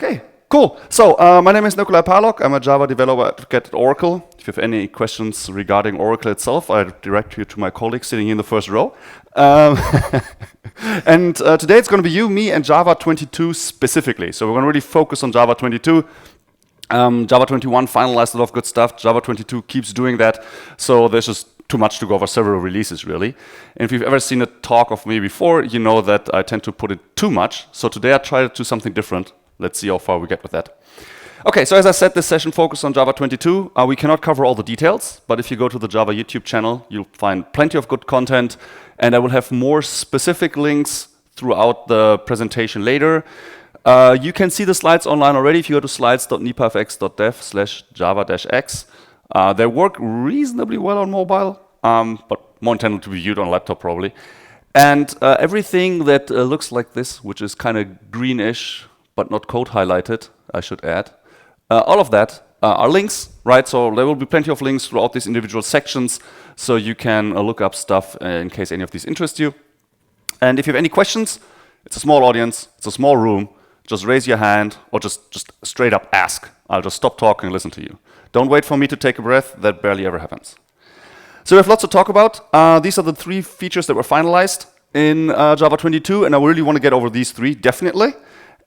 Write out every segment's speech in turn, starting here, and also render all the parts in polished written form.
Okay, cool. So my name is Nicolai Parlog. I'm a Java developer at Oracle. If you have any questions regarding Oracle itself, I direct you to my colleague sitting in the first row. And today it's going to be you, me, and Java 22 specifically. So we're going to really focus on Java 22. Java 21 finalized a lot of good stuff. Java 22 keeps doing that. So there's just too much to go over several releases, really. And if you've ever seen a talk of me before, you know that I tend to put it too much. So today I try to do something different. Let's see how far we get with that. Okay, so as I said, this session focused on Java 22. We cannot cover all the details, but if you go to the Java YouTube channel, you'll find plenty of good content, and I will have more specific links throughout the presentation later. You can see the slides online already if you go to slides.nipafx.dev/java-x. They work reasonably well on mobile, but more intended to be viewed on a laptop probably. And everything that looks like this, which is kind of greenish, but not code highlighted, I should add, all of that are links, right? So there will be plenty of links throughout these individual sections, so you can look up stuff in case any of these interest you. And if you have any questions, it's a small audience, it's a small room, just raise your hand or just straight up ask. I'll just stop talking and listen to you. Don't wait for me to take a breath, that barely ever happens. So we have lots to talk about. These are the 3 features that were finalized in Java 22, and I really want to get over these 3, definitely.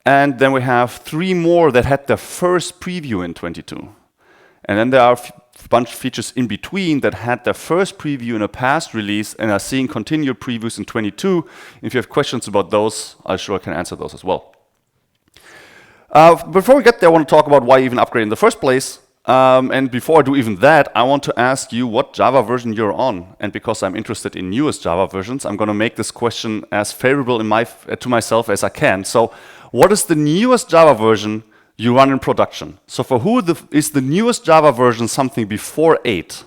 And then we have 3 more that had their first preview in 22. And then there are a bunch of features in between that had their first preview in a past release and are seeing continued previews in 22. If you have questions about those, I'm sure I can answer those as well. Before we get there, I want to talk about why even upgrade in the first place. And before I do even that, I want to ask you what Java version you're on. And because I'm interested in newest Java versions, I'm going to make this question as favorable to myself as I can. So what is the newest Java version you run in production? So for who is the newest Java version something before 8?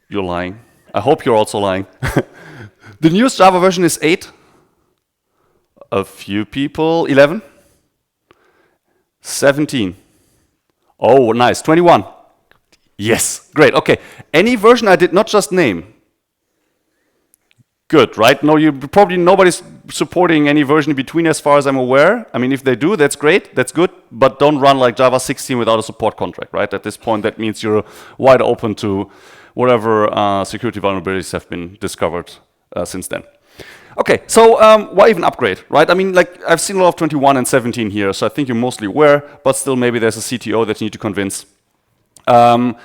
You're lying. I hope you're also lying. The newest Java version is 8. A few people. 11? 17? Oh, nice. 21? Yes, great. Okay. Any version I did not just name? Good, right? No, probably nobody's supporting any version in between as far as I'm aware. I mean, if they do, that's great, that's good, but don't run like Java 16 without a support contract, right? At this point, that means you're wide open to whatever security vulnerabilities have been discovered since then. Okay, so why even upgrade, right? I mean, like, I've seen a lot of 21 and 17 here, so I think you're mostly aware, but still maybe there's a CTO that you need to convince. One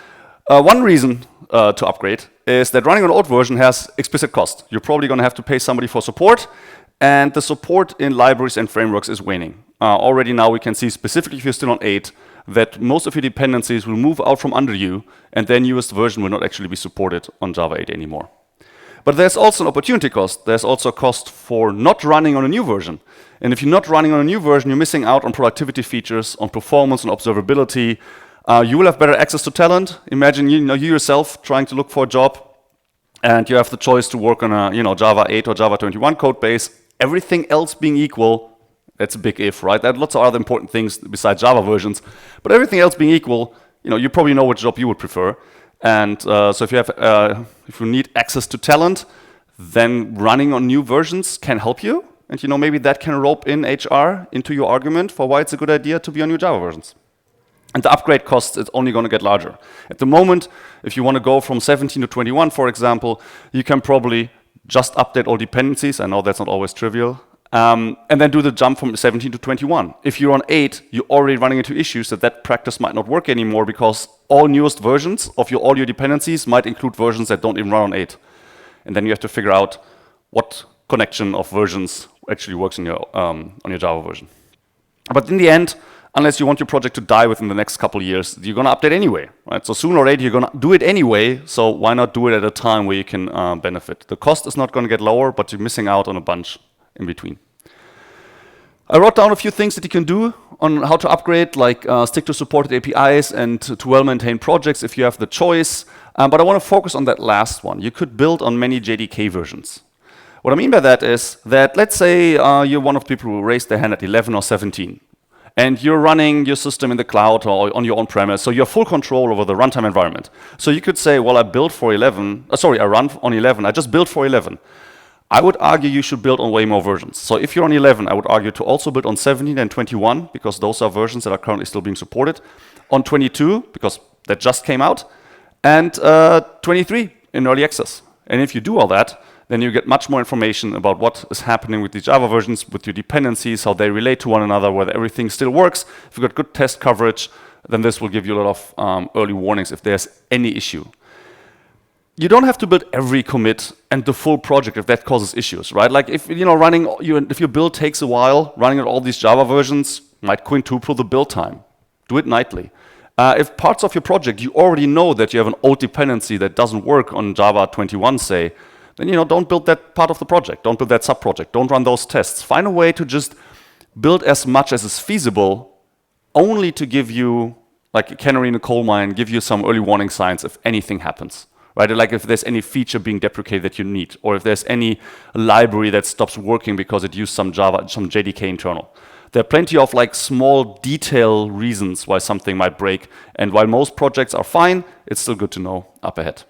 reason to upgrade is that running an old version has explicit cost. You're probably going to have to pay somebody for support, and the support in libraries and frameworks is waning. Already now we can see, specifically if you're still on 8, that most of your dependencies will move out from under you, and their newest version will not actually be supported on Java 8 anymore. But there's also an opportunity cost. There's also a cost for not running on a new version. And if you're not running on a new version, you're missing out on productivity features, on performance, on observability. You will have better access to talent. Imagine you yourself trying to look for a job, and you have the choice to work on a Java 8 or Java 21 code base. Everything else being equal, that's a big if, right? There are lots of other important things besides Java versions, but everything else being equal, you probably know which job you would prefer. And so if you need access to talent, then running on new versions can help you. And maybe that can rope in HR into your argument for why it's a good idea to be on new Java versions. And the upgrade cost is only going to get larger. At the moment, if you want to go from 17 to 21, for example, you can probably just update all dependencies. I know that's not always trivial. And then do the jump from 17 to 21. If you're on 8, you're already running into issues that practice might not work anymore because all newest versions of all your dependencies might include versions that don't even run on 8. And then you have to figure out what connection of versions actually works on your Java version. But in the end, unless you want your project to die within the next couple of years, you're going to update anyway, right? So sooner or later, you're going to do it anyway, so why not do it at a time where you can benefit? The cost is not going to get lower, but you're missing out on a bunch in between. I wrote down a few things that you can do on how to upgrade, like stick to supported APIs and to well-maintained projects if you have the choice. But I want to focus on that last one. You could build on many JDK versions. What I mean by that is that, let's say you're one of the people who raised their hand at 11 or 17. And you're running your system in the cloud or on your own premise, so you have full control over the runtime environment. So you could say, well, I run on 11, I just built for 11. I would argue you should build on way more versions. So if you're on 11, I would argue to also build on 17 and 21, because those are versions that are currently still being supported. On 22, because that just came out. And 23 in early access. And if you do all that, then you get much more information about what is happening with these Java versions, with your dependencies, how they relate to one another, whether everything still works. If you've got good test coverage, then this will give you a lot of early warnings if there's any issue. You don't have to build every commit and the full project if that causes issues, right? Like if if your build takes a while, running all these Java versions might quintuple the build time. Do it nightly. If parts of your project you already know that you have an old dependency that doesn't work on Java 21, say, then don't build that part of the project. Don't build that sub-project. Don't run those tests. Find a way to just build as much as is feasible, only to give you, like a canary in a coal mine, give you some early warning signs if anything happens. Right? Like if there's any feature being deprecated that you need, or if there's any library that stops working because it used some JDK internal. There are plenty of like small detail reasons why something might break, and while most projects are fine, it's still good to know up ahead.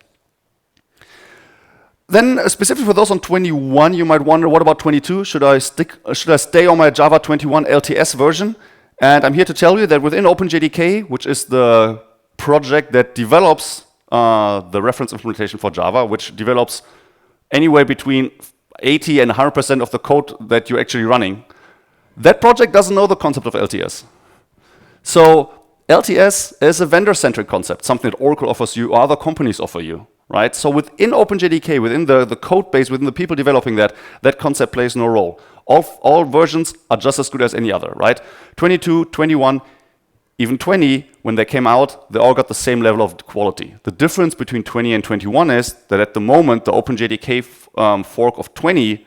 Then specifically for those on 21, you might wonder, what about 22? Should I stay on my Java 21 LTS version? And I'm here to tell you that within OpenJDK, which is the project that develops the reference implementation for Java, which develops anywhere between 80 and 100% of the code that you're actually running, that project doesn't know the concept of LTS. So LTS is a vendor-centric concept, something that Oracle offers you or other companies offer you, right? So within OpenJDK, within the code base, within the people developing that concept plays no role. All versions are just as good as any other, right? 22, 21, even 20, when they came out, they all got the same level of quality. The difference between 20 and 21 is that at the moment, the OpenJDK fork of 20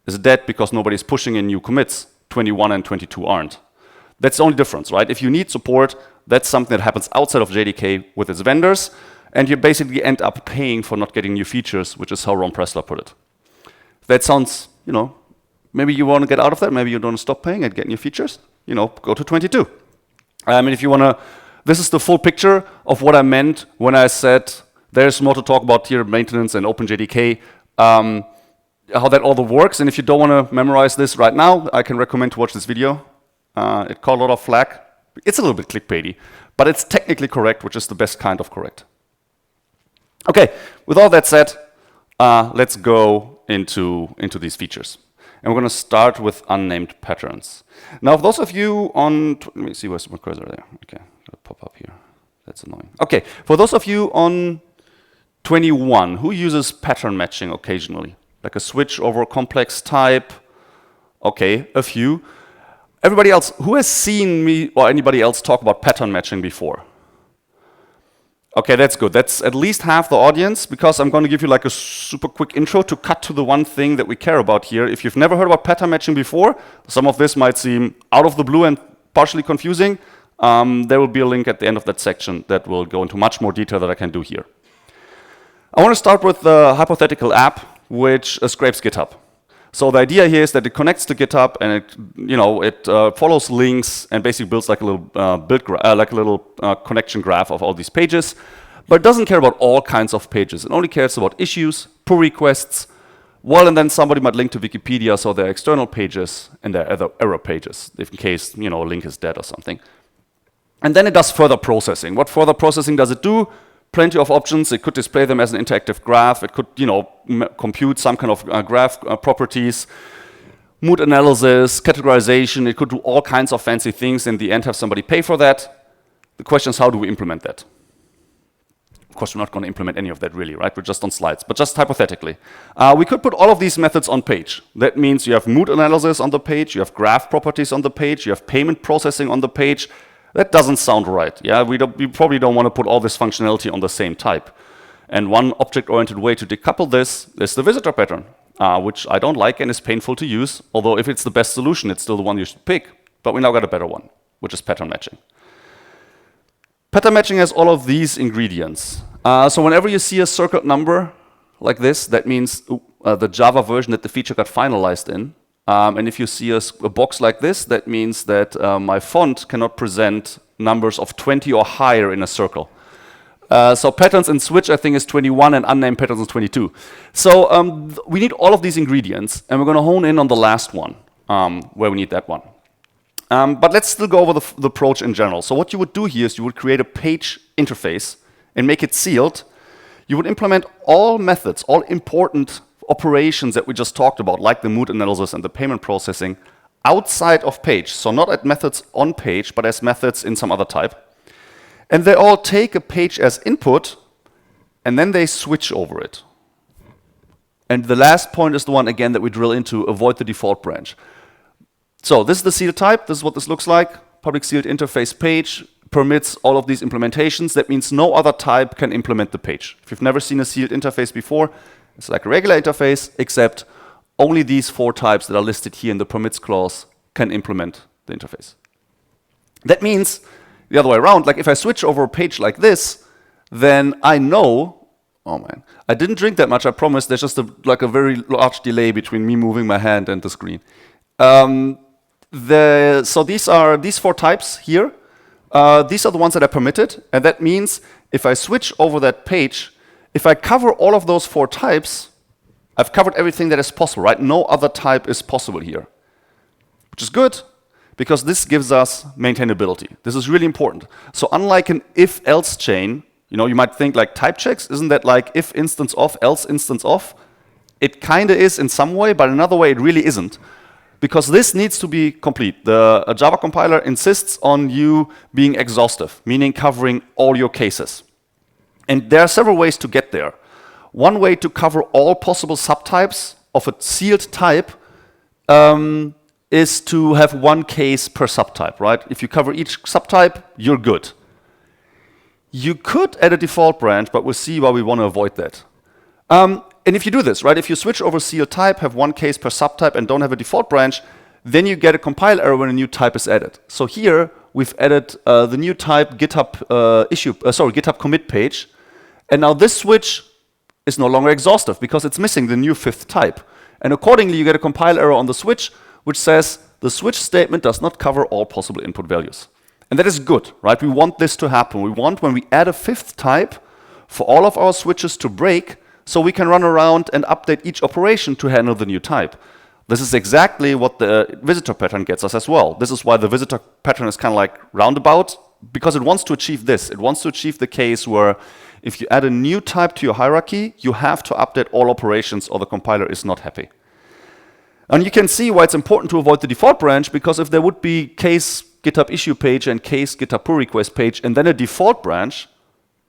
is dead because nobody's pushing in new commits. 21 and 22 aren't. That's the only difference, right? If you need support, that's something that happens outside of JDK with its vendors, and you basically end up paying for not getting new features, which is how Ron Pressler put it. That sounds, maybe you want to get out of that, maybe you don't stop paying and get new features, go to 22. And if you want to, this is the full picture of what I meant when I said there's more to talk about tier maintenance and OpenJDK, how that all works. And if you don't want to memorize this right now, I can recommend to watch this video. It caught a lot of flack. It's a little bit clickbaity, but it's technically correct, which is the best kind of correct. Okay, with all that said, let's go into these features. And we're going to start with unnamed patterns. Now, for those of you on, let me see where's my cursor there. Okay, it'll pop up here. That's annoying. Okay, for those of you on 21, who uses pattern matching occasionally? Like a switch over a complex type? Okay, a few. Everybody else, who has seen me or anybody else talk about pattern matching before? Okay, that's good. That's at least half the audience, because I'm going to give you like a super quick intro to cut to the one thing that we care about here. If you've never heard about pattern matching before, some of this might seem out of the blue and partially confusing. There will be a link at the end of that section that will go into much more detail than I can do here. I want to start with the hypothetical app which scrapes GitHub. So the idea here is that it connects to GitHub and it follows links and basically builds like a little connection graph of all these pages, but it doesn't care about all kinds of pages. It only cares about issues, pull requests. Well, and then somebody might link to Wikipedia, so there are external pages and there are other error pages, if in case a link is dead or something. And then it does further processing. What further processing does it do? Plenty of options. It could display them as an interactive graph. It could, compute some kind of graph properties, mood analysis, categorization. It could do all kinds of fancy things. In the end, have somebody pay for that. The question is, how do we implement that? Of course, we're not going to implement any of that really, right? We're just on slides, but just hypothetically. We could put all of these methods on page. That means you have mood analysis on the page, you have graph properties on the page, you have payment processing on the page. That doesn't sound right. Yeah, we probably don't want to put all this functionality on the same type. And one object-oriented way to decouple this is the visitor pattern, which I don't like and is painful to use. Although if it's the best solution, it's still the one you should pick. But we now got a better one, which is pattern matching. Pattern matching has all of these ingredients. So whenever you see a circled number like this, that means the Java version that the feature got finalized in. And if you see a box like this, that means that my font cannot present numbers of 20 or higher in a circle. So patterns in switch, I think, is 21, and unnamed patterns is 22. So we need all of these ingredients, and we're going to hone in on the last one, where we need that one. But let's still go over the approach in general. So what you would do here is you would create a page interface and make it sealed. You would implement all methods, all important operations that we just talked about, like the mood analysis and the payment processing, outside of page. So not as methods on page, but as methods in some other type. And they all take a page as input, and then they switch over it. And the last point is the one, again, that we drill into: avoid the default branch. So this is the sealed type. This is what this looks like. Public sealed interface page permits all of these implementations. That means no other type can implement the page. If you've never seen a sealed interface before, it's like a regular interface, except only these 4 types that are listed here in the permits clause can implement the interface. That means the other way around, like if I switch over a page like this, then I know, oh man, I didn't drink that much, I promise. There's just like a very large delay between me moving my hand and the screen. So these are these 4 types here. These are the ones that are permitted, and that means if I switch over that page, if I cover all of those 4 types, I've covered everything that is possible, right? No other type is possible here, which is good, because this gives us maintainability. This is really important. So unlike an if-else chain, you might think like type checks, isn't that like if instance off, else instance off? It kind of is in some way, but another way it really isn't. Because this needs to be complete. The Java compiler insists on you being exhaustive, meaning covering all your cases. And there are several ways to get there. One way to cover all possible subtypes of a sealed type is to have 1 case per subtype, right? If you cover each subtype, you're good. You could add a default branch, but we'll see why we want to avoid that. And if you do this, right, if you switch over sealed type, have 1 case per subtype, and don't have a default branch, then you get a compile error when a new type is added. So here we've added the new type GitHub commit page, and now this switch is no longer exhaustive because it's missing the new 5th type. And accordingly, you get a compile error on the switch, which says the switch statement does not cover all possible input values. And that is good, right? We want this to happen. We want, when we add a 5th type, for all of our switches to break, so we can run around and update each operation to handle the new type. This is exactly what the visitor pattern gets us as well. This is why the visitor pattern is kind of like roundabout, because it wants to achieve this. It wants to achieve the case where if you add a new type to your hierarchy, you have to update all operations or the compiler is not happy. And you can see why it's important to avoid the default branch, because if there would be case GitHub issue page and case GitHub pull request page and then a default branch,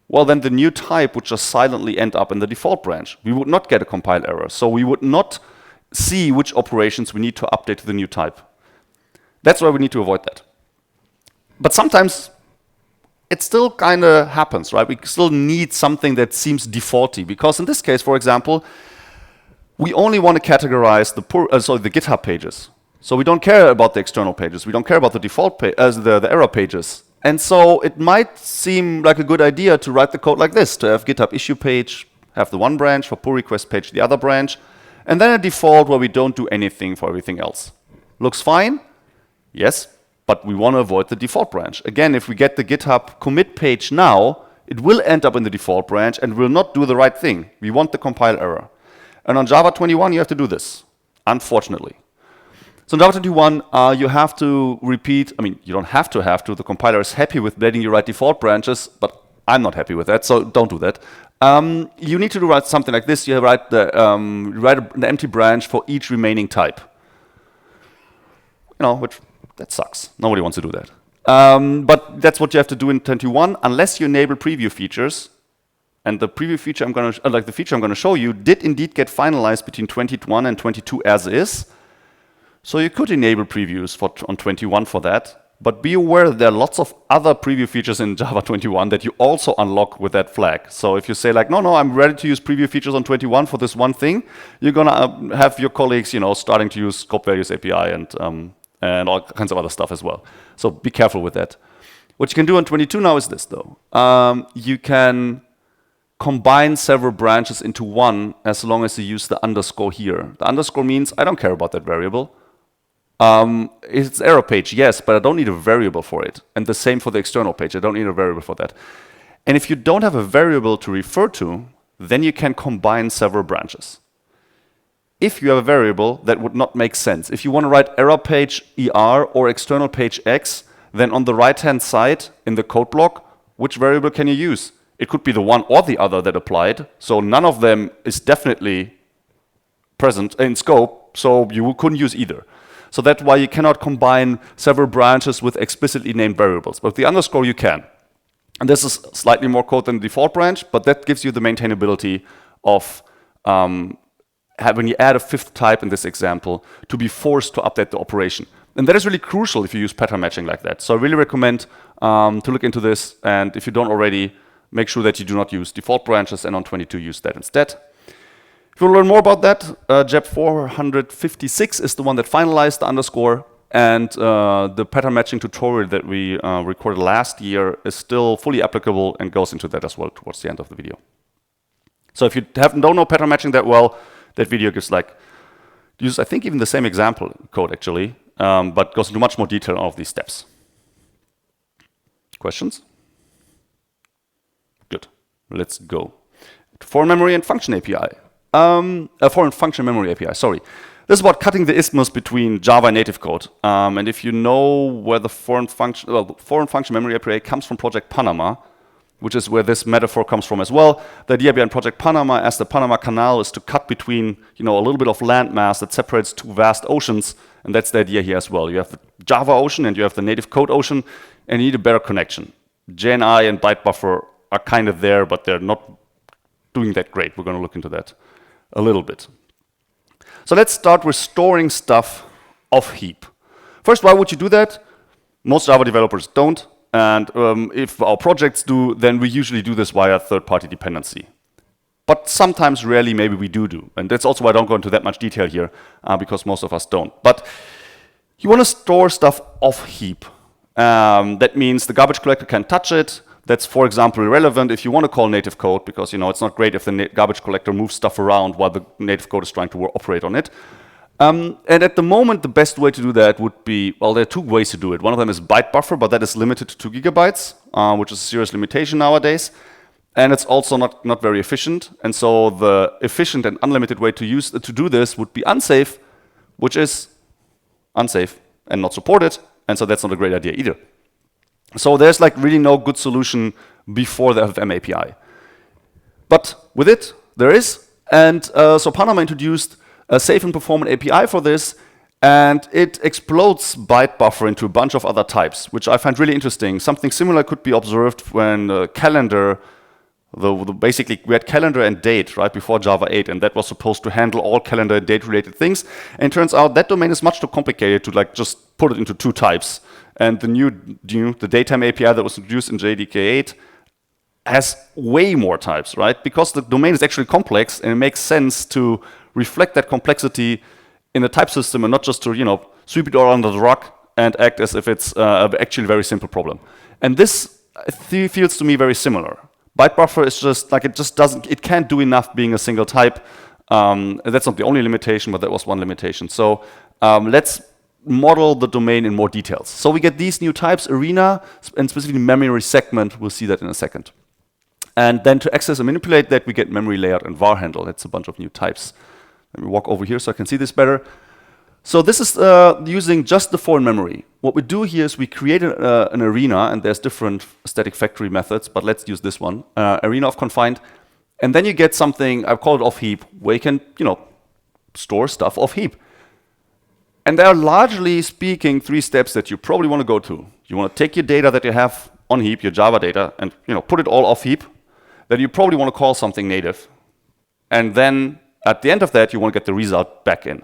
well, then the new type would just silently end up in the default branch. We would not get a compile error. So we would not see which operations we need to update to the new type. That's why we need to avoid that. But sometimes it still kind of happens, right? We still need something that seems defaulty, because in this case, for example, we only want to categorize the GitHub pages. So we don't care about the external pages. We don't care about the default the error pages. And so it might seem like a good idea to write the code like this, to have GitHub issue page, have the 1 branch, for pull request page the other branch, and then a default where we don't do anything for everything else. Looks fine? Yes, but we want to avoid the default branch. Again, if we get the GitHub commit page now, it will end up in the default branch and will not do the right thing. We want the compile error. And on Java 21, you have to do this, unfortunately. So in Java 21, you have to repeat, you don't have to, the compiler is happy with letting you write default branches, but I'm not happy with that, so don't do that. You need to write something like this. You write an empty branch for each remaining type. Which, that sucks. Nobody wants to do that. But that's what you have to do in 21, unless you enable preview features. And the preview feature the feature I'm going to show you did indeed get finalized between 21 and 22 as is. So you could enable previews on 21 for that, but be aware that there are lots of other preview features in Java 21 that you also unlock with that flag. So if you say like, no, I'm ready to use preview features on 21 for this one thing, you're gonna have your colleagues, starting to use scope values API and all kinds of other stuff as well. So be careful with that. What you can do on 22 now is this though. You can combine several branches into one as long as you use the underscore here. The underscore means I don't care about that variable. It's error page, yes, but I don't need a variable for it. And the same for the external page. I don't need a variable for that. And if you don't have a variable to refer to, then you can combine several branches. If you have a variable, that would not make sense. If you want to write error page ER or external page X, then on the right-hand side in the code block, which variable can you use? It could be the one or the other that applied, so none of them is definitely present in scope, so you couldn't use either. So that's why you cannot combine several branches with explicitly named variables. But with the underscore you can. And this is slightly more code than the default branch, but that gives you the maintainability of when you add a fifth type in this example, to be forced to update the operation. And that is really crucial if you use pattern matching like that. So I really recommend to look into this, and if you don't already, make sure that you do not use default branches, and on 22 use that instead. If you want to learn more about that, JAP 456 is the one that finalized the underscore, and the pattern matching tutorial that we recorded last year is still fully applicable and goes into that as well towards the end of the video. So if you don't know pattern matching that well, that video gives uses I think even the same example code actually, but goes into much more detail on all of these steps. Questions? Good. Let's go. Foreign memory and function API. Foreign function memory API, sorry. This is about cutting the isthmus between Java and native code. And if you know where the foreign function memory API comes from Project Panama, which is where this metaphor comes from as well. The idea behind Project Panama as the Panama Canal is to cut between, a little bit of landmass that separates two vast oceans, and that's the idea here as well. You have the Java ocean and you have the native code ocean, and you need a better connection. JNI and byte buffer are kind of there, but they're not doing that great. We're going to look into that a little bit. So let's start with storing stuff off heap. First, why would you do that? Most Java developers don't. And if our projects do, then we usually do this via third-party dependency. But sometimes, rarely, maybe we do. And that's also why I don't go into that much detail here, because most of us don't. But you want to store stuff off heap. That means the garbage collector can touch it. That's, for example, irrelevant if you want to call native code, because it's not great if the garbage collector moves stuff around while the native code is trying to operate on it. And at the moment, the best way to do that would be, well, there are two ways to do it. One of them is byte buffer, but that is limited to 2 gigabytes, which is a serious limitation nowadays. And it's also not very efficient. And so the efficient and unlimited way to do this would be unsafe, which is unsafe and not supported. And so that's not a great idea either. So there's really no good solution before the FFM API. But with it, there is. And so Panama introduced a safe and performant API for this, and it explodes byte buffer into a bunch of other types, which I find really interesting. Something similar could be observed when calendar, basically we had calendar and date right before Java 8, and that was supposed to handle all calendar and date related things. And it turns out that domain is much too complicated to just put it into 2 types. And the datetime API that was introduced in JDK 8 has way more types, right? Because the domain is actually complex, and it makes sense to reflect that complexity in the type system and not just to, sweep it all under the rug and act as if it's actually a very simple problem. And this feels to me very similar. Byte buffer is just it can't do enough being a single type. That's not the only limitation, but that was one limitation. So let's model the domain in more details. So we get these new types, arena, and specifically memory segment. We'll see that in a second. And then to access and manipulate that, we get memory layout and var handle. That's a bunch of new types. Let me walk over here so I can see this better. So this is using just the foreign memory. What we do here is we create an arena, and there's different static factory methods, but let's use this one, arena of confined. And then you get something, I've called it off heap, where you can, store stuff off heap. And there are, largely speaking, 3 steps that you probably want to go to. You want to take your data that you have on heap, your Java data, and put it all off heap. Then you probably want to call something native. And then at the end of that, you want to get the result back in.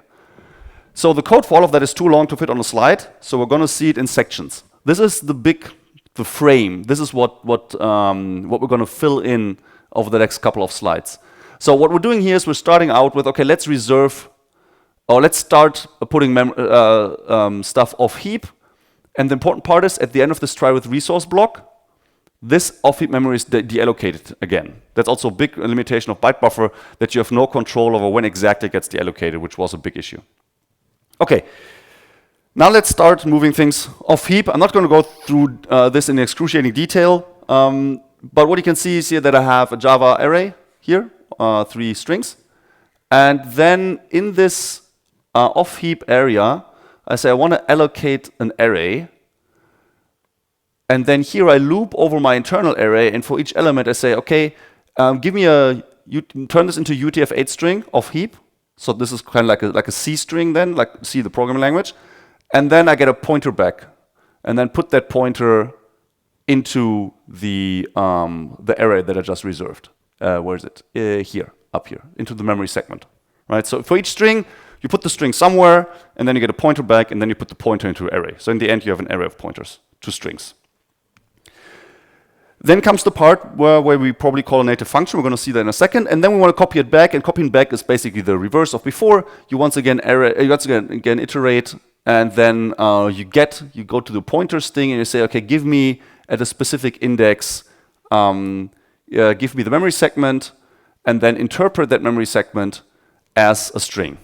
So the code for all of that is too long to fit on a slide, so we're going to see it in sections. This is the frame. This is what we're going to fill in over the next couple of slides. So what we're doing here is we're starting out with, okay, let's start putting stuff off heap. And the important part is, at the end of this try with resource block, this off-heap memory is deallocated again. That's also a big limitation of byte buffer, that you have no control over when exactly it gets deallocated, which was a big issue. Okay, now let's start moving things off heap. I'm not going to go through this in excruciating detail. But what you can see is here that I have a Java array here, 3 strings. And then in this off heap area, I say I want to allocate an array. And then here I loop over my internal array, and for each element I say, okay, give me turn this into UTF-8 string of heap. So this is kind of like a C string then, like C, the programming language. And then I get a pointer back, and then put that pointer into the array that I just reserved. Where is it? Here, up here, into the memory segment. Right. So for each string, you put the string somewhere, and then you get a pointer back, and then you put the pointer into an array. So in the end, you have an array of pointers to strings. Then comes the part where we probably call a native function. We're going to see that in a second. And then we want to copy it back. And copying back is basically the reverse of before. You once again iterate, and then you go to the pointers thing, and you say, okay, give me at a specific index, give me the memory segment, and then interpret that memory segment as a string.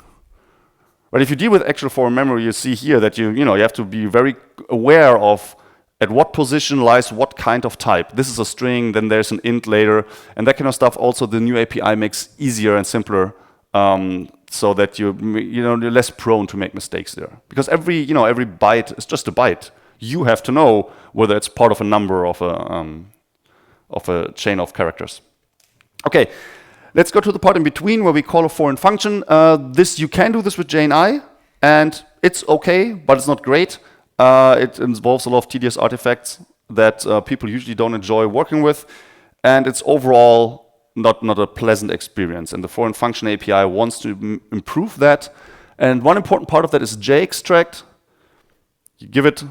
But if you deal with actual foreign memory, you see here that you have to be very aware of at what position lies what kind of type. This is a string, then there's an int later, and that kind of stuff. Also, the new API makes easier and simpler, so that you're less prone to make mistakes there. Because every byte is just a byte. You have to know whether it's part of a number of a chain of characters. Okay, let's go to the part in between where we call a foreign function. You can do this with JNI, and it's okay, but it's not great. It involves a lot of tedious artifacts that people usually don't enjoy working with, and it's overall not a pleasant experience. And the foreign function API wants to improve that. And one important part of that is JExtract. You give it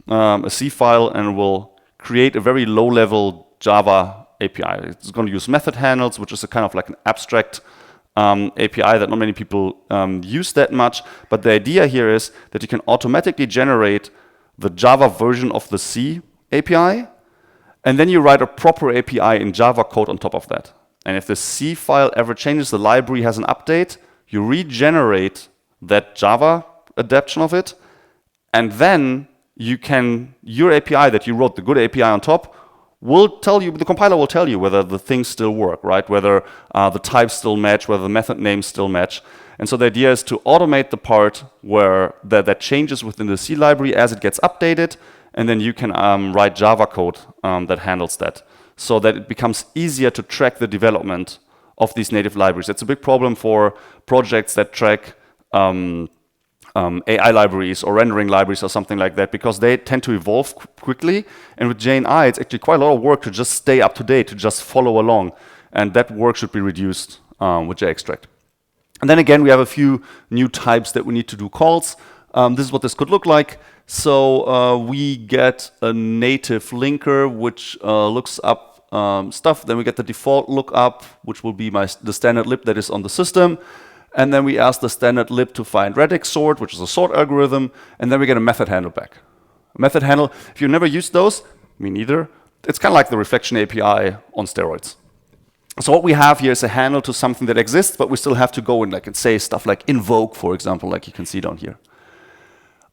a C file, and it will create a very low-level Java API. It's going to use method handles, which is a kind of like an abstract API that not many people use that much. But the idea here is that you can automatically generate the Java version of the C API, and then you write a proper API in Java code on top of that. And if the C file ever changes, the library has an update, you regenerate that Java adaptation of it, and then your API that you wrote, the good API on top, will tell you, the compiler will tell you whether the things still work, right? Whether the types still match, whether the method names still match. And so the idea is to automate the part where that changes within the C library as it gets updated, and then you can write Java code that handles that, so that it becomes easier to track the development of these native libraries. It's a big problem for projects that track AI libraries or rendering libraries or something like that, because they tend to evolve quickly. And with JNI, it's actually quite a lot of work to just stay up to date, to just follow along. And that work should be reduced with JExtract. And then again, we have a few new types that we need to do calls. This is what this could look like. So we get a native linker, which looks up stuff. Then we get the default lookup, which will be the standard lib that is on the system. And then we ask the standard lib to find radix sort, which is a sort algorithm, and then we get a method handle back. A method handle, if you never used those, me neither, it's kind of like the reflection API on steroids. So what we have here is a handle to something that exists, but we still have to go and say stuff like invoke, for example, like you can see down here.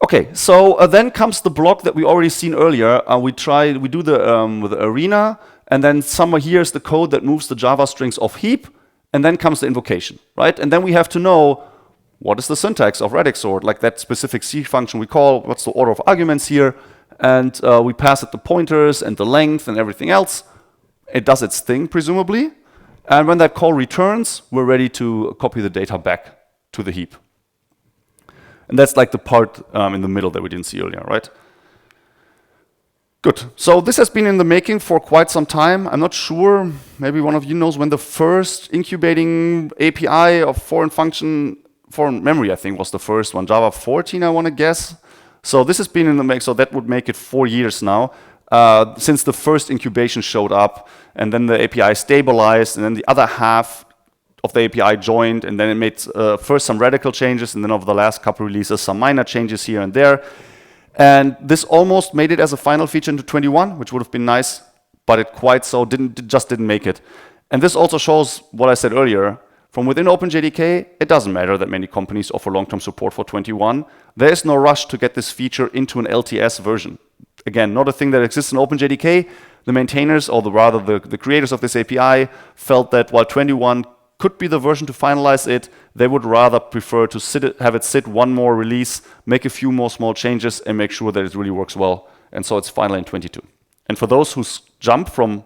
Okay, so then comes the block that we already seen earlier. We do the with the arena, and then somewhere here is the code that moves the Java strings off heap. And then comes the invocation, right? And then we have to know what is the syntax of radix sort, like that specific C function we call, what's the order of arguments here, and we pass it the pointers and the length and everything else. It does its thing, presumably. And when that call returns, we're ready to copy the data back to the heap. And that's like the part in the middle that we didn't see earlier, right? Good. So this has been in the making for quite some time. I'm not sure, maybe one of you knows when the first incubating API of foreign memory, I think, was the first one. Java 14, I want to guess. So this has been in the making, so that would make it 4 years now, since the first incubation showed up, and then the API stabilized, and then the other half of the API joined, and then it made first some radical changes, and then over the last couple releases, some minor changes here and there. And this almost made it as a final feature into 21, which would have been nice, but it just didn't make it. And this also shows what I said earlier. From within OpenJDK, it doesn't matter that many companies offer long-term support for 21. There is no rush to get this feature into an LTS version. Again, not a thing that exists in OpenJDK. the maintainers, or rather the creators of this API, felt that while 21 could be the version to finalize it, they would rather prefer to have it sit one more release, make a few more small changes, and make sure that it really works well. And so it's final in 22. And for those who jump from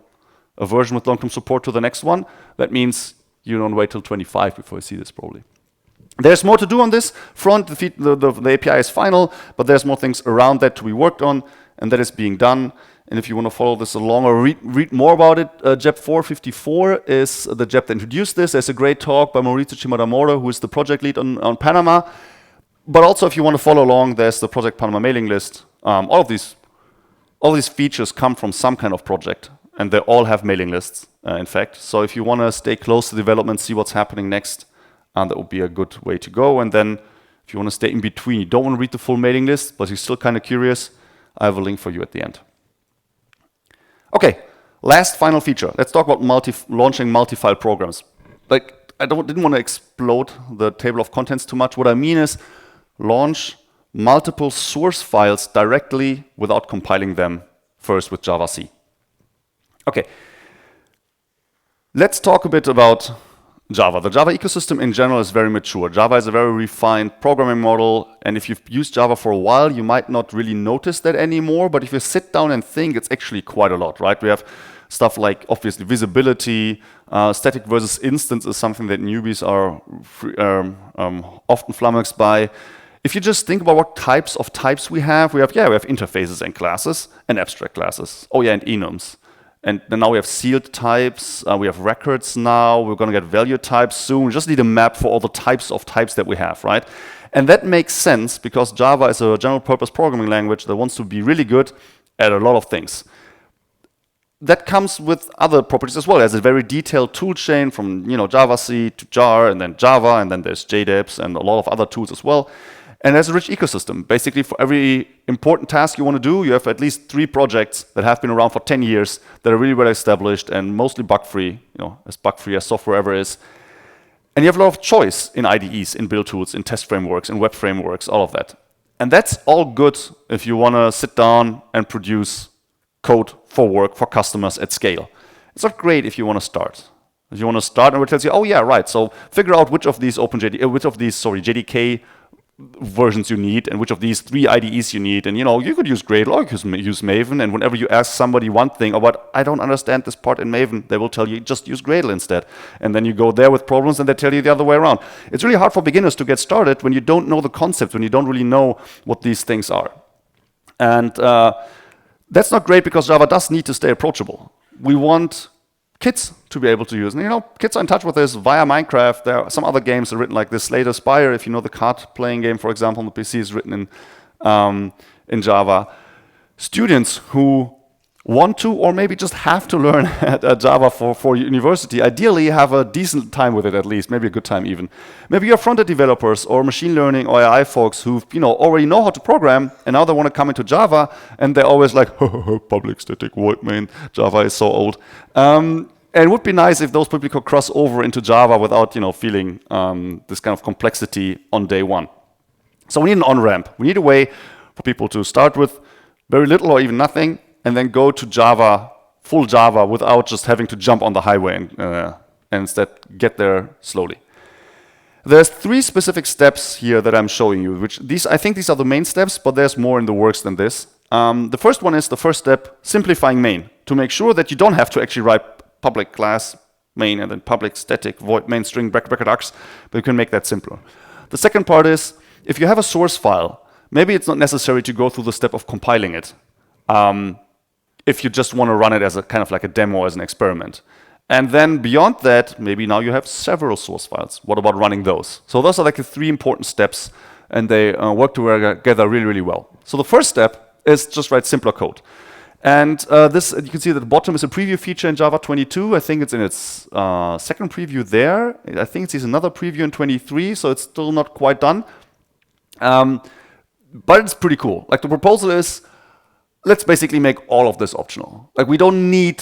a version with long-term support to the next one, that means you don't wait till 25 before you see this probably. There's more to do on this front. The API is final, but there's more things around that to be worked on, and that is being done. And if you want to follow this along or read more about it, JEP 454 is the JEP that introduced this. There's a great talk by Maurizio Cimadamore, who is the project lead on Panama. But also, if you want to follow along, there's the Project Panama mailing list. All of these features come from some kind of project, and they all have mailing lists, in fact. So if you want to stay close to development, see what's happening next, that would be a good way to go. And then if you want to stay in between, you don't want to read the full mailing list, but you're still kind of curious, I have a link for you at the end. Okay, last final feature. Let's talk about launching multi-file programs. Like, I didn't want to explode the table of contents too much. What I mean is launch multiple source files directly without compiling them first with Java-C. Okay, let's talk a bit about Java. The Java ecosystem in general is very mature. Java is a very refined programming model, and if you've used Java for a while, you might not really notice that anymore, but if you sit down and think, it's actually quite a lot, right? We have stuff like, obviously, visibility, static versus instance is something that newbies are often flummoxed by. If you just think about what types we have interfaces and classes and abstract classes. Oh yeah, and enums. And then now we have sealed types, we have records now, we're going to get value types soon. We just need a map for all the types of types that we have, right? And that makes sense because Java is a general purpose programming language that wants to be really good at a lot of things. That comes with other properties as well. It has a very detailed tool chain from Java-C to jar, and then Java, and then there's JDEPs and a lot of other tools as well. And there's a rich ecosystem. Basically, for every important task you want to do, you have at least 3 projects that have been around for 10 years that are really well established and mostly bug-free, as bug-free as software ever is. And you have a lot of choice in IDEs, in build tools, in test frameworks, in web frameworks, all of that. And that's all good if you want to sit down and produce code for work for customers at scale. It's not great if you want to start. If you want to start, and it tells you, oh yeah, right. So figure out which of these JDK versions you need and which of these 3 IDEs you need. And you could use Gradle or you could use Maven. And whenever you ask somebody one thing about, I don't understand this part in Maven, they will tell you just use Gradle instead. And then you go there with problems and they tell you the other way around. It's really hard for beginners to get started when you don't know the concept, when you don't really know what these things are. And that's not great because Java does need to stay approachable. We want kids to be able to use. And kids are in touch with this via Minecraft. There are some other games that are written like this. Slay the Spire, if you know the card playing game, for example, on the PC is written in Java. Students who want to or maybe just have to learn Java for university, ideally have a decent time with it at least, maybe a good time even. Maybe you're front-end developers or machine learning or AI folks who already know how to program and now they want to come into Java and they're always like, public static void main, Java is so old. And it would be nice if those people could cross over into Java without feeling this kind of complexity on day one. So we need an on-ramp. We need a way for people to start with very little or even nothing and then go to Java, full Java, without just having to jump on the highway and instead get there slowly. There's 3 specific steps here that I'm showing you, I think these are the main steps, but there's more in the works than this. The first one is the first step, simplifying main, to make sure that you don't have to actually write public class main and then public static void main string bracket args, but you can make that simpler. The second part is, if you have a source file, maybe it's not necessary to go through the step of compiling it. If you just want to run it as a kind of like a demo, as an experiment. And then beyond that, maybe now you have several source files. What about running those? So those are like the 3 important steps, and they work together really, really well. So the first step is just write simpler code. And this, you can see that the bottom is a preview feature in Java 22. I think it's in its second preview there. I think it sees another preview in 23, so it's still not quite done. But it's pretty cool. Like the proposal is, let's basically make all of this optional. Like we don't need,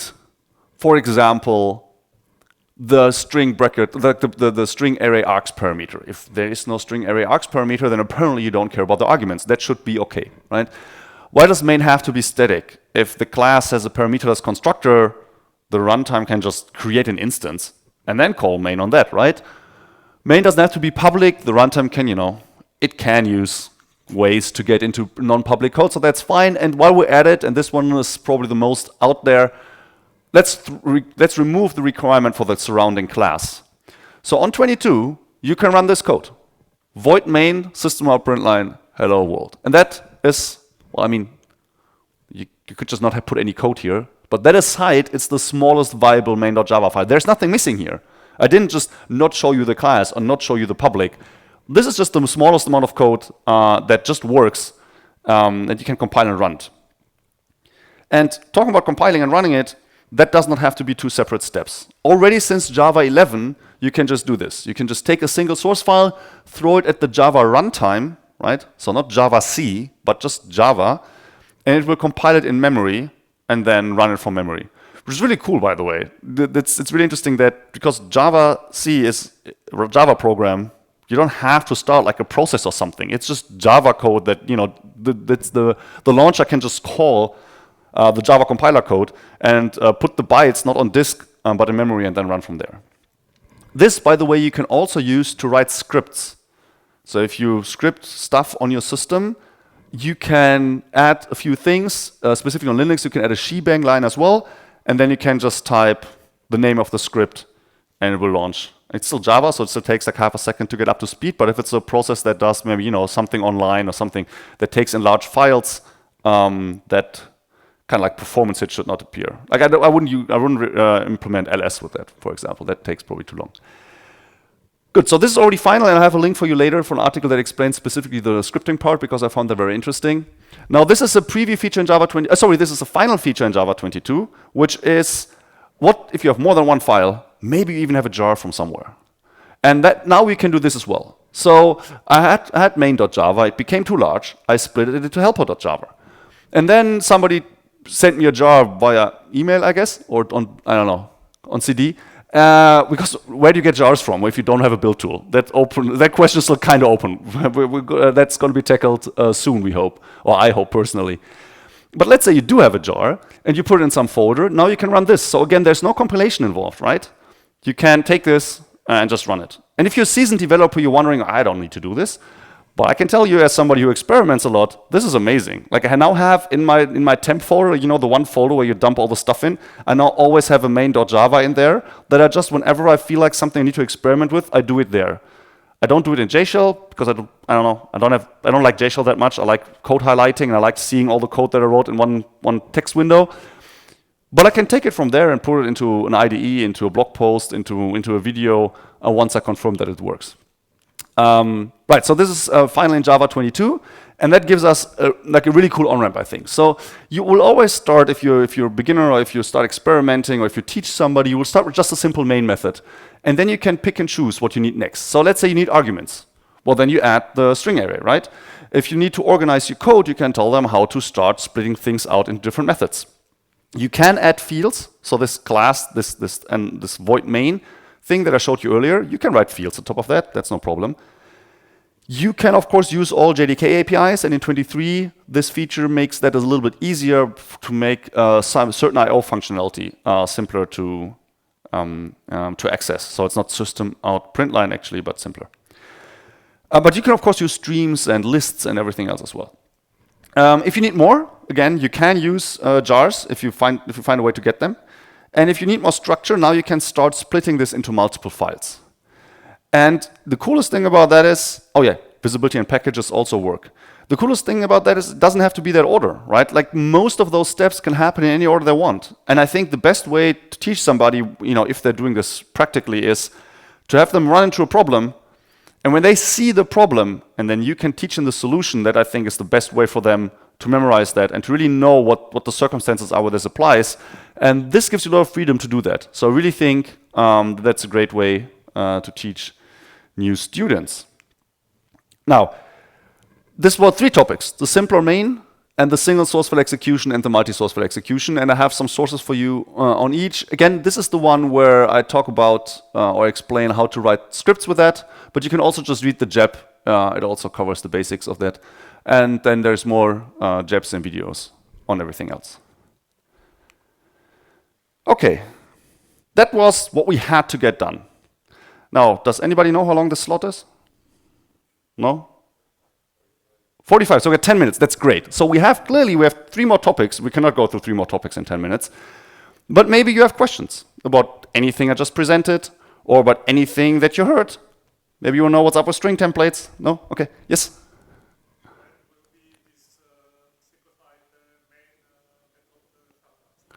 for example, the string bracket, the string array args parameter. If there is no string array args parameter, then apparently you don't care about the arguments. That should be okay, right? Why does main have to be static? If the class has a parameterless constructor, the runtime can just create an instance and then call main on that, right? Main doesn't have to be public. The runtime can, it can use ways to get into non-public code, so that's fine. And while we're at it, and this one is probably the most out there, let's remove the requirement for the surrounding class. So on 22, you can run this code. Void main, system.println, hello world. And that is, well, I mean, you could just not have put any code here. But that aside, it's the smallest viable main.java file. There's nothing missing here. I didn't just not show you the class or not show you the public. This is just the smallest amount of code that just works, and you can compile and run it. And talking about compiling and running it, that does not have to be two separate steps. Already since Java 11, you can just do this. You can just take a single source file, throw it at the Java runtime, right? So not Java C, but just Java, and it will compile it in memory and then run it from memory. Which is really cool, by the way. It's really interesting that because Java C is a Java program, you don't have to start like a process or something. It's just Java code that, the launcher can just call the Java compiler code and put the bytes not on disk, but in memory and then run from there. This, by the way, you can also use to write scripts. So if you script stuff on your system, you can add a few things. Specifically on Linux, you can add a shebang line as well. And then you can just type the name of the script and it will launch. It's still Java, so it still takes like half a second to get up to speed. But if it's a process that does maybe, something online or something that takes in large files, that kind of like performance hit should not appear. Like I wouldn't implement ls with that, for example. That takes probably too long. Good, so this is already final, and I have a link for you later for an article that explains specifically the scripting part because I found that very interesting. Now this is a preview feature in Java 20, this is a final feature in Java 22, which is what if you have more than one file, maybe you even have a jar from somewhere. And that now we can do this as well. So I had main.java, it became too large, I split it into helper.java. And then somebody sent me a jar via email, I guess, or on, I don't know, on CD. Because where do you get jars from if you don't have a build tool? That question is still kind of open. That's going to be tackled soon, we hope, or I hope personally. But let's say you do have a jar and you put it in some folder. Now you can run this. So again, there's no compilation involved, right? You can take this and just run it. And if you're a seasoned developer, you're wondering, I don't need to do this. But I can tell you, as somebody who experiments a lot, this is amazing. Like I now have in my temp folder, the one folder where you dump all the stuff in, I now always have a main.java in there that I just, whenever I feel like something I need to experiment with, I do it there. I don't do it in JShell because I don't like JShell that much. I like code highlighting and I like seeing all the code that I wrote in one text window. But I can take it from there and put it into an IDE, into a blog post, into a video once I confirm that it works. Right, so this is finally in Java 22, and that gives us a really cool on-ramp, I think. So you will always start, if you're a beginner or if you start experimenting or if you teach somebody, you will start with just a simple main method. And then you can pick and choose what you need next. So let's say you need arguments. Well, then you add the string array, right? If you need to organize your code, you can tell them how to start splitting things out into different methods. You can add fields. So this class, this void main thing that I showed you earlier, you can write fields on top of that. That's no problem. You can, of course, use all JDK APIs, and in 23, this feature makes that a little bit easier to make some certain I/O functionality simpler to access. So it's not system out println actually, but simpler. But you can, of course, use streams and lists and everything else as well. If you need more, again, you can use jars if you find a way to get them. And if you need more structure, now you can start splitting this into multiple files. And the coolest thing about that is, visibility and packages also work. The coolest thing about that is it doesn't have to be that order, right? Like most of those steps can happen in any order they want. And I think the best way to teach somebody, if they're doing this practically, is to have them run into a problem. And when they see the problem, and then you can teach them the solution, that I think is the best way for them to memorize that and to really know what the circumstances are where this applies. And this gives you a lot of freedom to do that. So I really think that's a great way to teach new students. Now, this were 3 topics: the simpler main, and the single source file execution, and the multi-source file execution. And I have some sources for you on each. Again, this is the one where I talk about or explain how to write scripts with that. But you can also just read the JEP. It also covers the basics of that. And then there's more JEPs and videos on everything else. Okay, that was what we had to get done. Now, does anybody know how long this slot is? No? 45, so we got 10 minutes, that's great. So we have 3 more topics. We cannot go through 3 more topics in 10 minutes. But maybe you have questions about anything I just presented, or about anything that you heard. Maybe you want to know what's up with string templates? No? Okay, yes?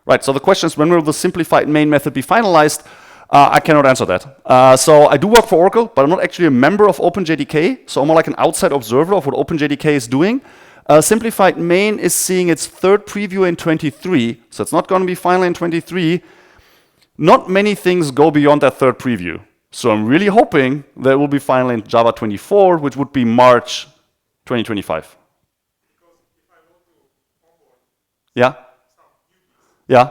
Right, so the question is, when will the simplified main method be finalized? I cannot answer that. So I do work for Oracle, but I'm not actually a member of OpenJDK, so I'm more like an outside observer of what OpenJDK is doing. Simplified main is seeing its 3rd preview in 23, so it's not going to be final in 23. Not many things go beyond that 3rd preview. So I'm really hoping that it will be final in Java 24, which would be March 2025. Yeah? Yeah?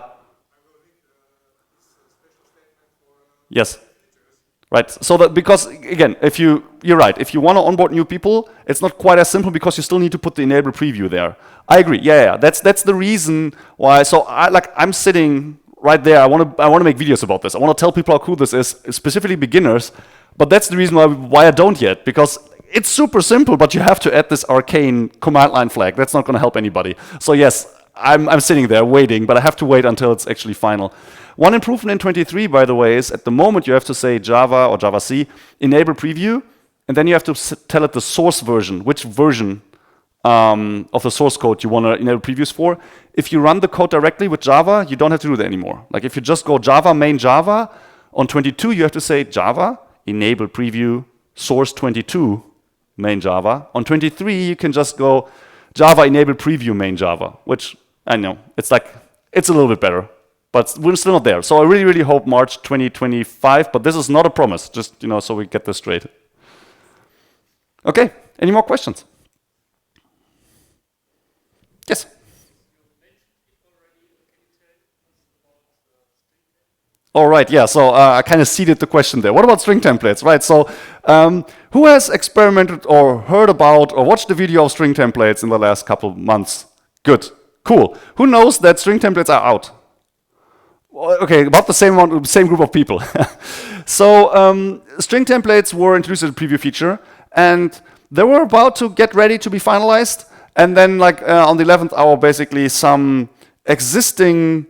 Yes. Right. So that, because again, you're right, if you want to onboard new people, it's not quite as simple because you still need to put the enable preview there. I agree. Yeah. That's the reason why. So I'm sitting right there. I want to make videos about this. I want to tell people how cool this is, specifically beginners. But that's the reason why I don't yet, because it's super simple, but you have to add this arcane command line flag. That's not going to help anybody. So yes, I'm sitting there waiting, but I have to wait until it's actually final. One improvement in 23, by the way, is at the moment you have to say Java or Java-C, enable preview, and then you have to tell it the source version, which version of the source code you want to enable previews for. If you run the code directly with Java, you don't have to do that anymore. Like if you just go Java main Java, on 22 you have to say Java, enable preview, source 22, main Java. On 23 you can just go Java enable preview main Java, which I know, it's a little bit better. But we're still not there. So I really, really hope March 2025, but this is not a promise, just so we get this straight. Okay, any more questions? Yes? All right, yeah, so I kind of seeded the question there. What about string templates, right? So who has experimented or heard about or watched the video of string templates in the last couple months? Good, cool. Who knows that string templates are out? Okay, about the same group of people. So string templates were introduced as a preview feature, and they were about to get ready to be finalized. And then, on the 11th hour, basically some existing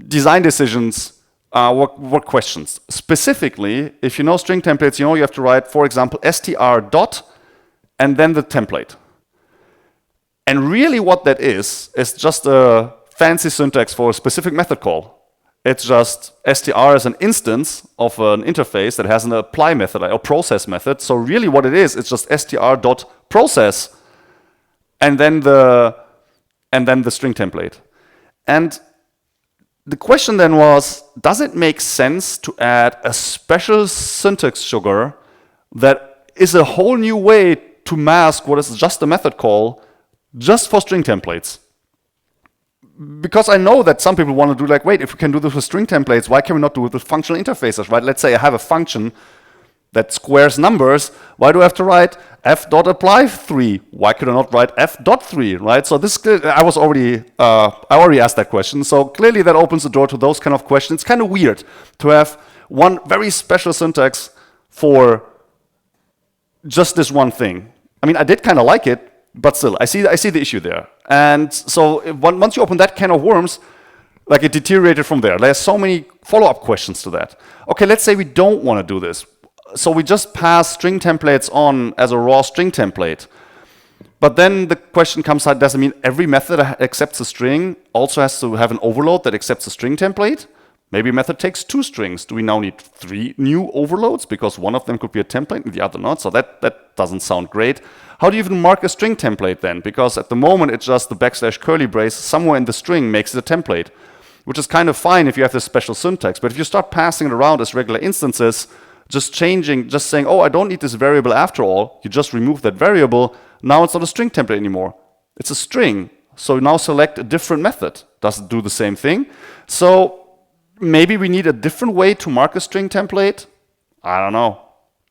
design decisions were questioned. Specifically, if you know string templates, you have to write, for example, str dot and then the template. And really, what that is just a fancy syntax for a specific method call. It's just str as an instance of an interface that has an apply method or process method. So really what it is, it's just str.process and then the string template. And the question then was, does it make sense to add a special syntax sugar that is a whole new way to mask what is just a method call just for string templates? Because I know that some people want to do wait, if we can do this with string templates, why can we not do it with functional interfaces, right? Let's say I have a function that squares numbers. Why do I have to write f.apply3? Why could I not write f.3, right? So this, I already asked that question. So clearly that opens the door to those kind of questions. It's kind of weird to have one very special syntax for just this one thing. I mean, I did kind of like it, but still, I see the issue there. And so once you open that can of worms, it deteriorated from there. There's so many follow-up questions to that. Okay, let's say we don't want to do this. So we just pass string templates on as a raw string template. But then the question comes out, does it mean every method that accepts a string also has to have an overload that accepts a string template? Maybe a method takes 2 strings. Do we now need 3 new overloads? Because one of them could be a template and the other not. So that doesn't sound great. How do you even mark a string template then? Because at the moment, it's just the / curly brace somewhere in the string makes it a template, which is kind of fine if you have this special syntax. But if you start passing it around as regular instances, just saying, oh, I don't need this variable after all, you just remove that variable. Now it's not a string template anymore. It's a string. So now select a different method. Does it do the same thing? So maybe we need a different way to mark a string template. I don't know.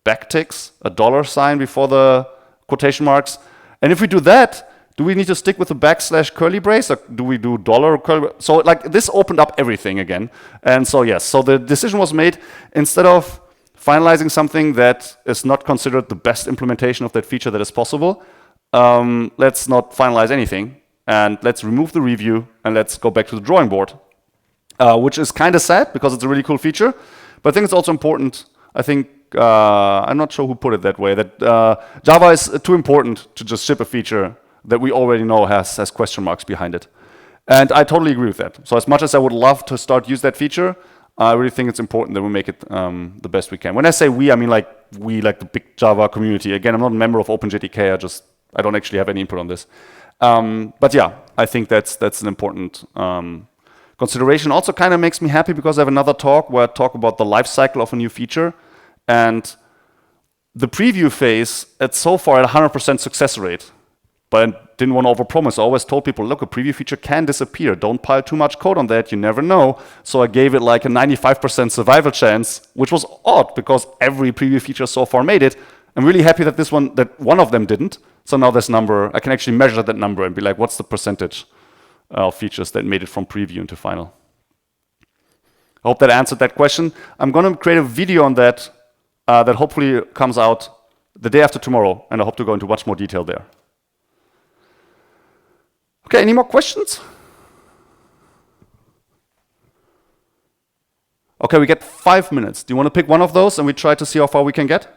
Backticks, a $sign before the quotation marks. And if we do that, do we need to stick with the backslash curly brace, or do we do dollar curly? So like this opened up everything again. And so yes, so the decision was made, instead of finalizing something that is not considered the best implementation of that feature that is possible, let's not finalize anything, and let's remove the review, and let's go back to the drawing board, which is kind of sad because it's a really cool feature. But I think it's also important, I think, I'm not sure who put it that way, that Java is too important to just ship a feature that we already know has question marks behind it. And I totally agree with that. So as much as I would love to start use that feature, I really think it's important that we make it the best we can. When I say we, I mean like we, like the big Java community. Again, I'm not a member of OpenJDK, I don't actually have any input on this. But yeah, I think that's an important consideration. Also kind of makes me happy because I have another talk where I talk about the life cycle of a new feature. And the preview phase, it's so far at 100% success rate. But I didn't want to overpromise. I always told people, look, a preview feature can disappear. Don't pile too much code on that. You never know. So I gave it like a 95% survival chance, which was odd because every preview feature so far made it. I'm really happy that one of them didn't. So now this number, I can actually measure that number and be like, what's the percentage of features that made it from preview into final? I hope that answered that question. I'm going to create a video on that that hopefully comes out the day after tomorrow, and I hope to go into much more detail there. Okay, any more questions? Okay, we get 5 minutes. Do you want to pick one of those and we try to see how far we can get?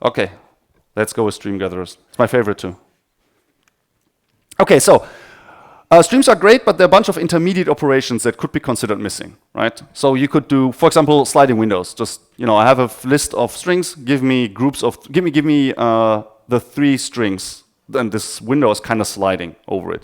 Okay, let's go with stream gatherers. It's my favorite too. Okay, so streams are great, but there are a bunch of intermediate operations that could be considered missing, right? So you could do, for example, sliding windows. Just, I have a list of strings. Give me groups of, give me the 3 strings. And this window is kind of sliding over it.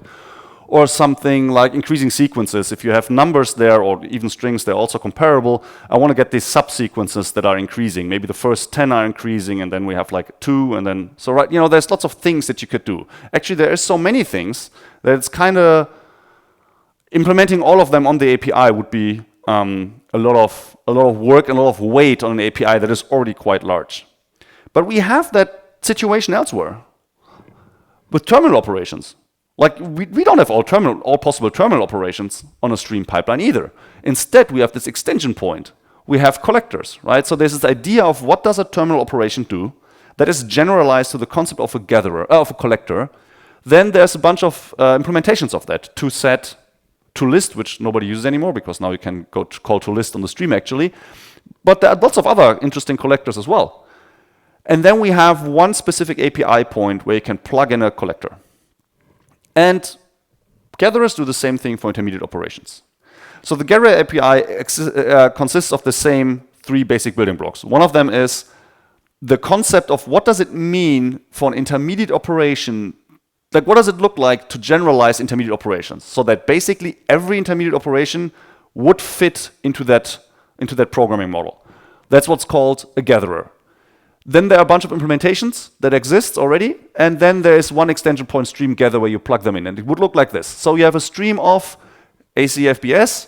Or something like increasing sequences. If you have numbers there, or even strings, they're also comparable. I want to get these subsequences that are increasing. Maybe the first 10 are increasing, and then we have like 2, and then, so right, there's lots of things that you could do. Actually, there is so many things that it's kind of, implementing all of them on the API would be a lot of work and a lot of weight on an API that is already quite large. But we have that situation elsewhere. With terminal operations, like we don't have all possible terminal operations on a stream pipeline either. Instead, we have this extension point. We have collectors, right? So there's this idea of what does a terminal operation do that is generalized to the concept of a gatherer, of a collector. Then there's a bunch of implementations of that. ToSet, ToList, which nobody uses anymore because now you can go to call ToList on the stream actually. But there are lots of other interesting collectors as well. And then we have one specific API point where you can plug in a collector. And gatherers do the same thing for intermediate operations. So the gatherer API consists of the same 3 basic building blocks. One of them is the concept of what does it mean for an intermediate operation, like what does it look like to generalize intermediate operations, so that basically every intermediate operation would fit into that programming model. That's what's called a gatherer. Then there are a bunch of implementations that exist already, and then there is one extension point stream gather where you plug them in, and it would look like this. So you have a stream of ACFBS,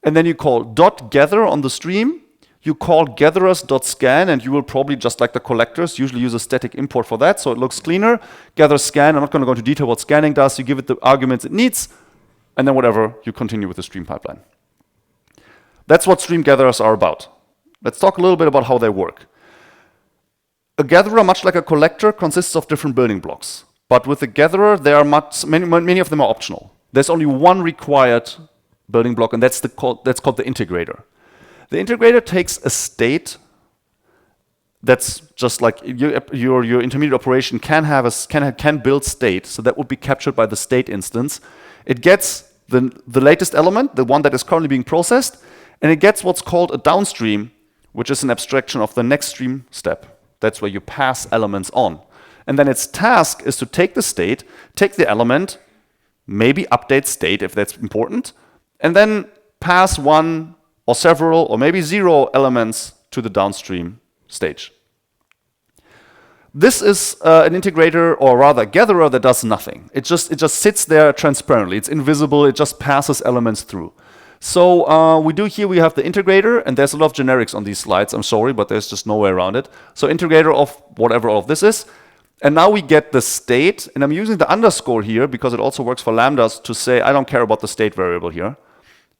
and then you call .gather on the stream, you call gatherers.scan, and you will probably, just like the collectors, usually use a static import for that, so it looks cleaner. Gather scan, I'm not going to go into detail what scanning does, you give it the arguments it needs, and then whatever, you continue with the stream pipeline. That's what stream gatherers are about. Let's talk a little bit about how they work. A gatherer, much like a collector, consists of different building blocks. But with a gatherer, there are many of them are optional. There's only one required building block, and that's called the integrator. The integrator takes a state that's just like your intermediate operation can build state, so that would be captured by the state instance. It gets the latest element, the one that is currently being processed, and it gets what's called a downstream, which is an abstraction of the next stream step. That's where you pass elements on. And then its task is to take the state, take the element, maybe update state if that's important, and then pass one or several or maybe 0 elements to the downstream stage. This is an integrator, or rather a gatherer, that does nothing. It just sits there transparently. It's invisible. It just passes elements through. So we have the integrator, and there's a lot of generics on these slides. I'm sorry, but there's just no way around it. So integrator of whatever all of this is. And now we get the state, and I'm using the underscore here because it also works for lambdas to say I don't care about the state variable here.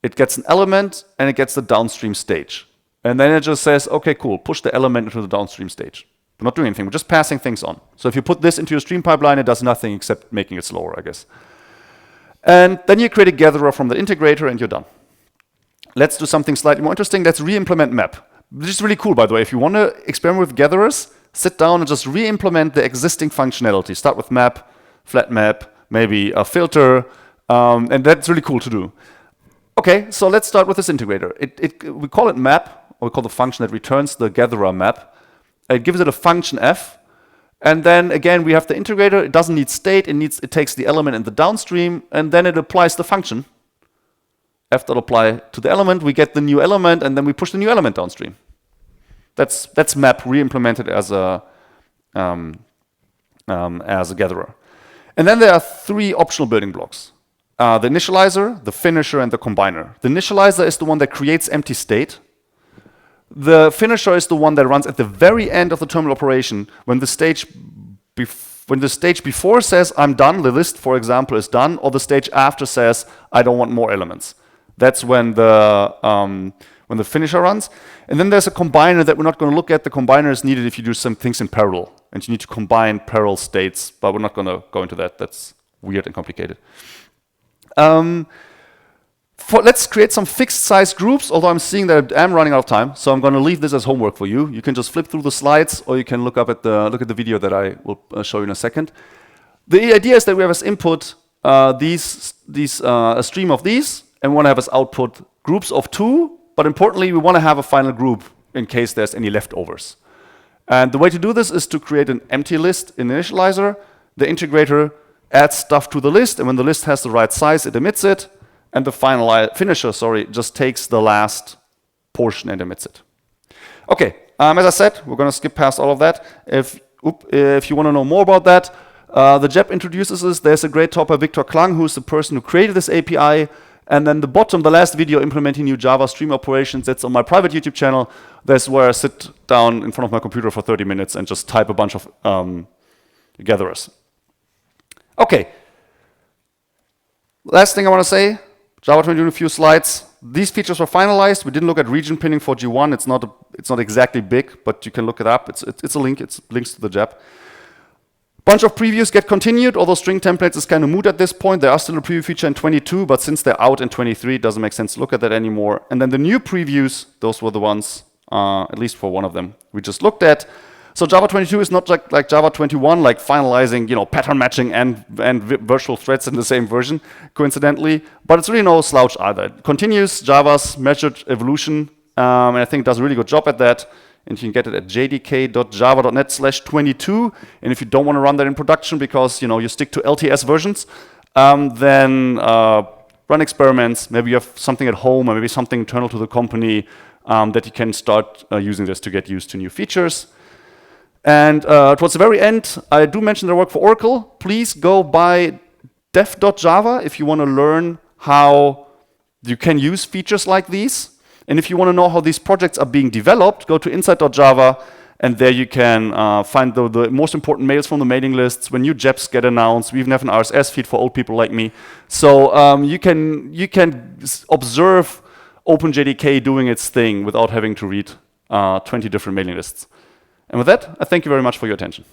It gets an element and it gets the downstream stage. And then it just says, okay, cool, push the element into the downstream stage. We're not doing anything, we're just passing things on. So if you put this into your stream pipeline, it does nothing except making it slower, I guess. And then you create a gatherer from the integrator and you're done. Let's do something slightly more interesting. Let's re-implement map. This is really cool, by the way. If you want to experiment with gatherers, sit down and just re-implement the existing functionality. Start with map, flat map, maybe a filter, and that's really cool to do. Okay, so let's start with this integrator. We call it map, or we call the function that returns the gatherer map. It gives it a function f, and then again we have the integrator. It doesn't need state. It takes the element in the downstream, and then it applies the function f.apply to the element. We get the new element, and then we push the new element downstream. That's map re-implemented as a gatherer. And then there are three optional building blocks: the initializer, the finisher, and the combiner. The initializer is the one that creates empty state. The finisher is the one that runs at the very end of the terminal operation when the stage before says I'm done, the list, for example, is done, or the stage after says I don't want more elements. That's when the finisher runs. And then there's a combiner that we're not going to look at. The combiner is needed if you do some things in parallel, and you need to combine parallel states, but we're not going to go into that. That's weird and complicated. Let's create some fixed size groups, although I'm seeing that I'm running out of time, so I'm going to leave this as homework for you. You can just flip through the slides, or you can look at the video that I will show you in a second. The idea is that we have as input a stream of these, and we want to have as output groups of 2, but importantly, we want to have a final group in case there's any leftovers. And the way to do this is to create an empty list in the initializer. The integrator adds stuff to the list, and when the list has the right size, it emits it. And the finisher just takes the last portion and emits it. Okay, as I said, we're going to skip past all of that. If you want to know more about that, the JEP introduces us. There's a great talk by Victor Klang, who's the person who created this API. And then the bottom, the last video implementing new Java stream operations, that's on my private YouTube channel. That's where I sit down in front of my computer for 30 minutes and just type a bunch of gatherers. Okay. Last thing I want to say, Java 22 in a few slides. These features were finalized. We didn't look at region pinning for G1. It's not exactly big, but you can look it up. It's a link. It's links to the JEP. Bunch of previews get continued, although string templates is kind of moot at this point. There are still a preview feature in 22, but since they're out in 23, it doesn't make sense to look at that anymore. And then the new previews, those were the ones, at least for one of them, we just looked at. So Java 22 is not like Java 21, like finalizing, pattern matching and virtual threads in the same version, coincidentally. But it's really no slouch either. It continues Java's measured evolution, and I think it does a really good job at that. And you can get it at jdk.java.net/22. And if you don't want to run that in production because you stick to LTS versions, then run experiments. Maybe you have something at home, or maybe something internal to the company that you can start using this to get used to new features. And towards the very end, I do mention that I work for Oracle. Please go by dev.java if you want to learn how you can use features like these. And if you want to know how these projects are being developed, go to insight.java, and there you can find the most important mails from the mailing lists. When new JEPs get announced, we even have an RSS feed for old people like me. So you can observe OpenJDK doing its thing without having to read 20 different mailing lists. And with that, I thank you very much for your attention.